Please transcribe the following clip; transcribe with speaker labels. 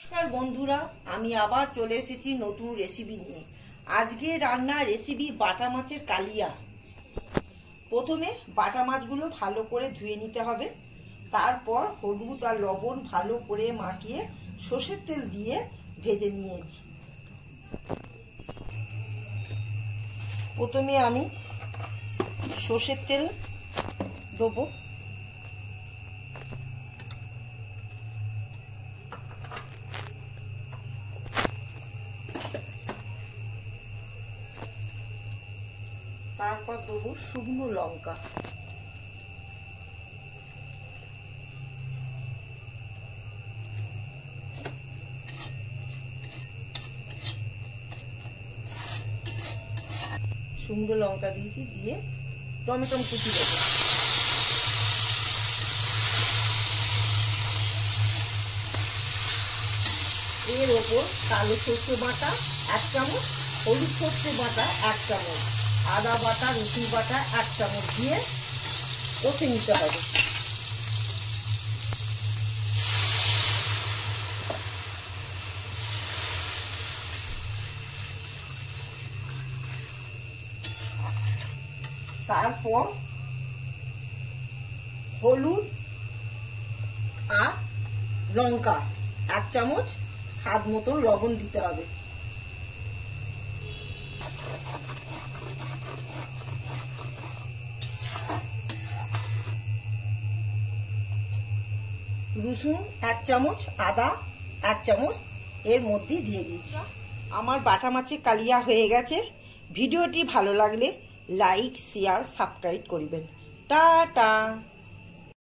Speaker 1: নমস্কার বন্ধুরা, আমি আবার চলে এসেছি নতুন রেসিপি নিয়ে। আজকে রান্নার রেসিপি বাটা মাছের কালিয়া। প্রথমে বাটা মাছগুলো ভালো করে ধুয়ে নিতে হবে। তারপর হলুদ আর লবণ ভালো করে মাখিয়ে সর্ষের তেল দিয়ে ভেজে নিয়েছি। প্রথমে আমি সর্ষের তেল দেবো। তারপর দেবো শুকনো লঙ্কা, শুকনো লঙ্কা দিয়েছি, দিয়ে টমেটো কুচি দেবো। এর ওপর কালো সর্ষে বাটা 1 চামচ, হলুদ সর্ষে বাটা 1 চামচ, আদা বাটা রসুন বাটা 1 চামচ দিয়ে কষে নিতে হবে। তারপর হলুদ আর লঙ্কা 1 চামচ, স্বাদ মতো লবণ দিতে হবে। রসুন 1 চামচ, আদা 1 চামচ এর মধ্যে দিয়ে দিয়েছি। আমার বাটা মাছের কালিয়া হয়ে গেছে। ভিডিওটি ভালো লাগলে লাইক, শেয়ার, সাবস্ক্রাইব করবেন। টাটা।